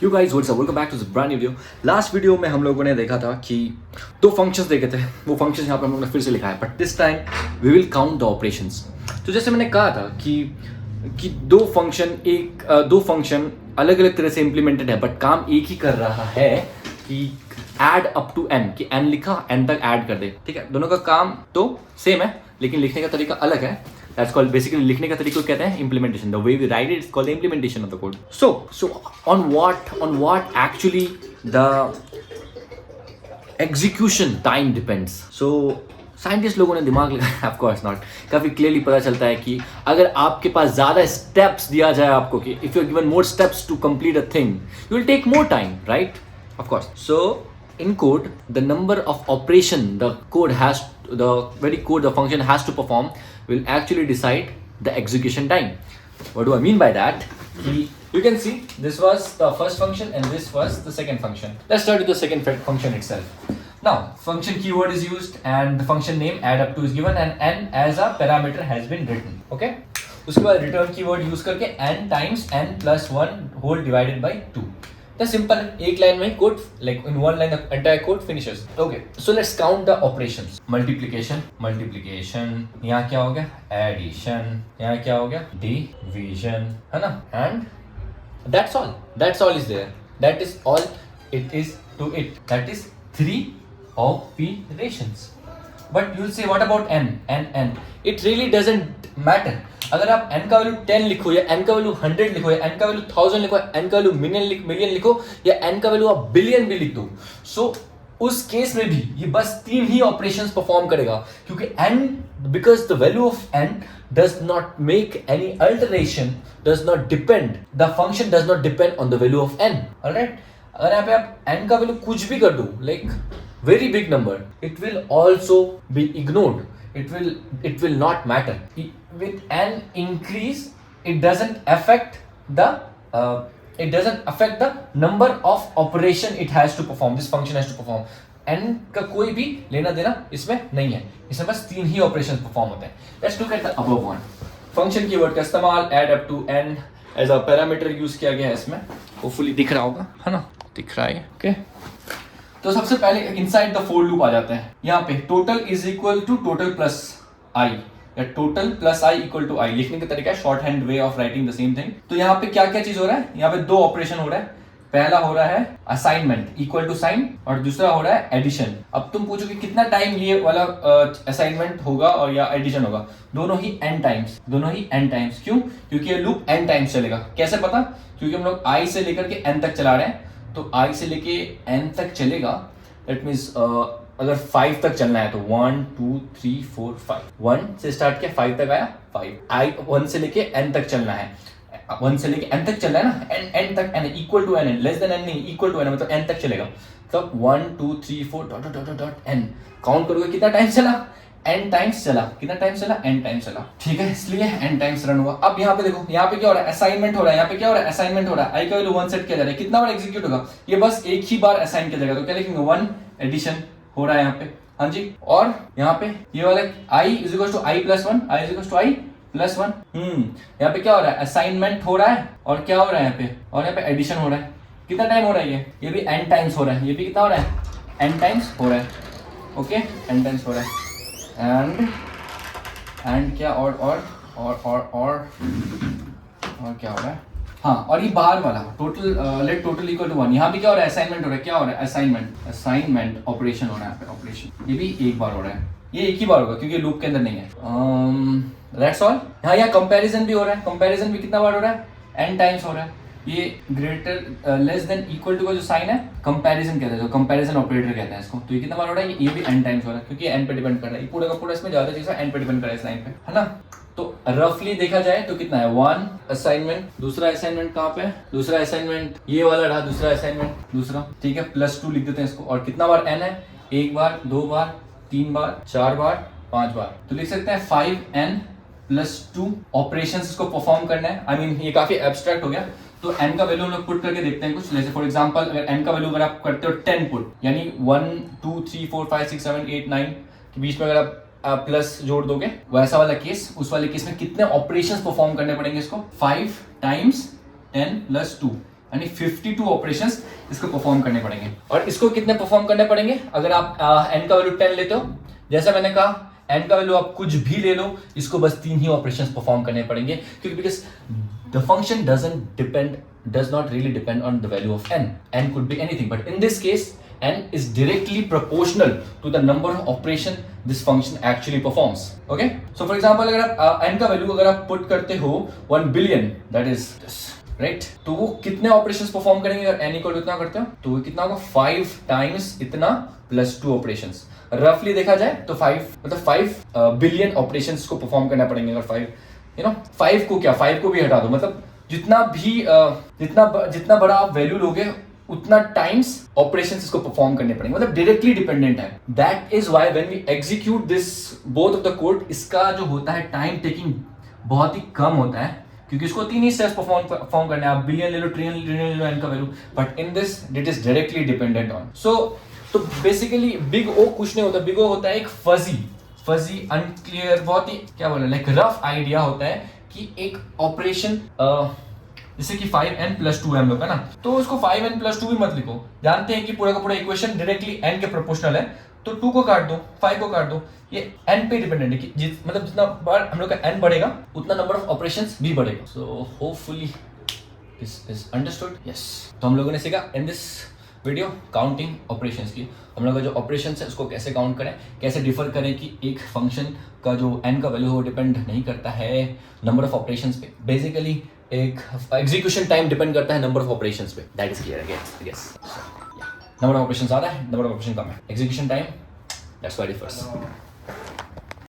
You guys what's up, welcome back to the brand new video. Last video में हम लोगों ने देखा था कि दो फंक्शंस देखे थे, वो फंक्शंस यहाँ पे हम लोगों ने फिर से लिखा है, but this time we will count the operations. तो जैसे मैंने कहा था कि दो फंक्शन अलग अलग तरह से इंप्लीमेंटेड है, बट काम एक ही कर रहा है कि ऐड अप टू एन, कि एन लिखा एन तक ऐड कर दे। ठीक है, दोनों का काम तो सेम है लेकिन लिखने का तरीका अलग है। That's called basically लिखने का तरीका कहते हैं implementation. The way we write it is called the implementation of the code. So on what actually the execution time depends. So scientist लोगों ने दिमाग लगाया, ऑफ कोर्स नॉट। काफी क्लियरली पता चलता है कि अगर आपके पास ज्यादा स्टेप्स दिया जाए आपको, कि if you are given more steps to complete a thing you will take more time, right? Of course. So in code, the number of operation the function has to perform will actually decide the execution time. What do I mean by that? You can see this was the first function and this was the second function. Let's start with the second function itself. Now function keyword is used and the function name add up to is given and n as a parameter has been written. Okay, उसके बाद return keyword use करके n times n plus 1 whole divided by 2. That's simple. एक line में code, like in one line the entire code finishes. Okay, so let's count the operations. Multiplication, यहाँ क्या हो गया? Addition, यहाँ क्या हो गया? Division, है ना? And that's all is there. That is all it is to it. That is 3 operations. But you'll say what about n? It really doesn't matter. अगर आप n का वैल्यू 10 लिखो या n का वैल्यू 100 लिखो या n का वैल्यू 1000 लिखो या n का वैल्यू मिलियन लिखो या n का वैल्यू आप बिलियन भी लिख दो, सो उस केस में भी ये बस 3 ही ऑपरेशंस परफॉर्म करेगा, क्योंकि n, because the value of n does not make any alteration, does not depend, the function does not depend on the value of n. Alright, अगर यहाँ पे आप n का वैल्यू कुछ भी कर दो, like very big number, it will also be ignored. It will not matter. With an increase, it doesn't affect the number of operation it has to perform. This function has to perform. n का कोई भी लेना देना इसमें नहीं है, इसमें बस 3 ही ऑपरेशन परफॉर्म होते हैं. Let's look at the above one. Function keyword का इस्तेमाल add up to n as a parameter use किया गया है इसमें. होपफुली दिख रहा होगा, है ना? दिख रहा है. ओके, तो सबसे पहले इनसाइड द फोर लूप आ जाते हैं. यहाँ पे total is equal to total plus I या total plus I equal to I लिखने का तरीका है, shorthand way of writing the same thing. तो यहाँ पे क्या क्या चीज हो रहा है? यहाँ पे दो ऑपरेशन हो रहा है. पहला हो रहा है असाइनमेंट इक्वल टू साइन और दूसरा हो रहा है एडिशन. अब तुम पूछोगे कितना टाइम ये वाला असाइनमेंट होगा और या एडिशन होगा? दोनों ही n टाइम्स. क्यों? क्योंकि ये लूप n टाइम्स चलेगा. कैसे पता? क्योंकि हम लोग i से लेकर के n तक चला रहे हैं, तो i से लेके n तक चलेगा. दैट मीन्स अगर 5 तक चलना है तो 1 2 3 4 5, 1 से स्टार्ट किया 5 तक आया 5. i 1 से लेके n तक चलना है, 1 से लेके n तक चलना है ना, n तक, n equal to n, less than n नहीं, इक्वल टू n मतलब n तक चलेगा. तो 1 2 3 4 डॉट n काउंट करोगे कितना टाइम चला? n टाइम्स चला. कितना टाइम चला? n टाइम्स चला. ठीक है, इसलिए n टाइम्स रन हुआ. अब यहाँ पे देखो, यहाँ पे क्या हो रहा है? असाइनमेंट हो रहा है. यहाँ पे क्या हो रहा है? असाइनमेंट हो रहा है. i का वैल्यू 1 सेट किया जा रहा है. कितना बार एग्जीक्यूट होगा? ये बस एक ही बार असाइन किया जाएगा. तो क्या लिखेंगे? 1 एडिशन हो रहा है यहाँ पे. हाँ जी. और यहाँ पे ये वाला i is equal to i plus 1, i is equal to i plus 1. यहाँ पे क्या हो रहा है? असाइनमेंट हो रहा है और क्या हो रहा है यहाँ पे? और यहाँ पे एडिशन हो रहा है. कितना टाइम हो रहा है? ये भी n टाइम्स हो रहा है. ये भी कितना हो रहा है? n टाइम्स हो रहा है. ओके, n टाइम्स हो रहा है. एंड क्या और क्या हो रहा है? हाँ, और ये बाहर वाला total, let total equal to 1. यहाँ भी क्या हो रहा है? असाइनमेंट हो रहा है. क्या हो रहा है? असाइनमेंट ऑपरेशन हो रहा है यहाँ पे. ऑपरेशन ये भी एक बार हो रहा है. ये एक ही बार होगा क्योंकि लूप के अंदर नहीं है. That's all. यहाँ कंपैरिजन भी हो रहा है. कंपैरिजन भी कितना बार हो रहा है? n टाइम्स हो रहा है. ये greater less than equal to का जो साइन है कंपैरिजन कहते हैं, जो कंपैरिजन ऑपरेटर कहते हैं इसको. तो ये कितना बार हो रहा है? ये भी n टाइम्स हो रहा है क्योंकि n पे डिपेंड कर रहा है. ये पूरा का पूरा इसमें ज्यादा चीज n पे डिपेंड कर रहा है इस लाइन पे, है ना? तो रफली देखा जाए तो कितना है? 1 असाइनमेंट, दूसरा असाइनमेंट कहाँ पे? दूसरा असाइनमेंट ये वाला रहा. दूसरा असाइनमेंट दूसरा, ठीक है, प्लस 2 लिख देते हैं इसको. और कितना बार n है? 1 बार, 2 बार, 3 बार, 4 बार, 5 बार. तो लिख सकते हैं 5n प्लस 2 ऑपरेशन इसको परफॉर्म करना है. आई मीन ये काफी एब्स्ट्रैक्ट हो गया. तो n का वैल्यू हम लोग पुट करके देखते हैं कुछ. जैसे फॉर एग्जांपल अगर n का वैल्यू अगर आप करते हो 10 पुट, यानी 1 2 3 4 5 6 7 8 9 के बीच में अगर आप प्लस जोड़ दोगे, वैसा वाला केस, उस वाले केस में कितने ऑपरेशंस परफॉर्म करने पड़ेंगे इसको? 5 टाइम्स 10 प्लस 2 यानी 52 ऑपरेशंस इसको परफॉर्म करने पड़ेंगे। और इसको कितने परफॉर्म करने पड़ेंगे? अगर आप n का वैल्यू 10 लेते हो, जैसा मैंने कहा n का वैल्यू आप कुछ भी ले लो, इसको बस 3 ही ऑपरेशंस परफॉर्म करने पड़ेंगे, क्योंकि because the function does not really depend on the value of n. n could be anything, but in this case n is directly proportional to the number of operation this function actually performs. Okay, so for example अगर आप n का value अगर आप put करते हो 1 billion, that is this, right? तो वो कितने ऑपरेशंस परफॉर्म करेंगे अगर n इक्वल इतना करते हो? तो वो कितना होगा? 5 टाइम्स इतना प्लस 2 ऑपरेशंस। रफली देखा जाए तो 5 मतलब 5 बिलियन ऑपरेशंस को परफॉर्म करना पड़ेंगे। अगर 5 को क्या, 5 को भी हटा दो, मतलब जितना बड़ा आप वैल्यू लोगे उतना टाइम्स ऑपरेशंस इसको परफॉर्म करने पड़ेंगे, मतलब डायरेक्टली डिपेंडेंट है। That is why when we execute this both of the code, इसका जो होता है टाइम टेकिंग बहुत ही कम होता है, क्योंकि इसको 3 ही स्टेप्स परफॉर्म करने हैं। आप बिलियन ले लो, ट्रिलियन ले लो n का value, but in this it is directly dependent on. तो बेसिकली बिग ओ कुछ नहीं होता, बिग ओ होता है एक फजी अनक्लियर, बहुत ही क्या बोले, लाइक रफ आइडिया होता है कि एक ऑपरेशन जैसे कि 5n+2 हम लोग का ना, तो उसको 5n+2 भी मत लिखो। जानते हैं कि पूरा का पूरा इक्वेशन डायरेक्टली n के प्रोपोर्शनल है, तो 2 को काट दो, 5 को काट दो, ये n पे डिपेंडेंट है कि मतलब जितना बार हम लोग का n बढ़ेगा उतना नंबर ऑफ ऑपरेशंस भी बढ़ेगा। So hopefully this is understood. Yes, तो हम लोगों ने सीखा in this video counting operations की। हम लोग का जो ऑपरेशंस है उसको कैसे काउंट करें, कैसे डिफर करें कि एक फंक्शन का जो n का वैल्यू हो डिपेंड नहीं करता है नंबर ऑफ ऑपरेशंस पे, बेसिकली एक एग्जीक्यूशन टाइम डिपेंड करता है नंबर ऑफ ऑपरेशंस पे। That is clear I guess. Number of operations ज़्यादा है, नंबर ऑफ ऑपरेशन कम है, execution time that's why differs.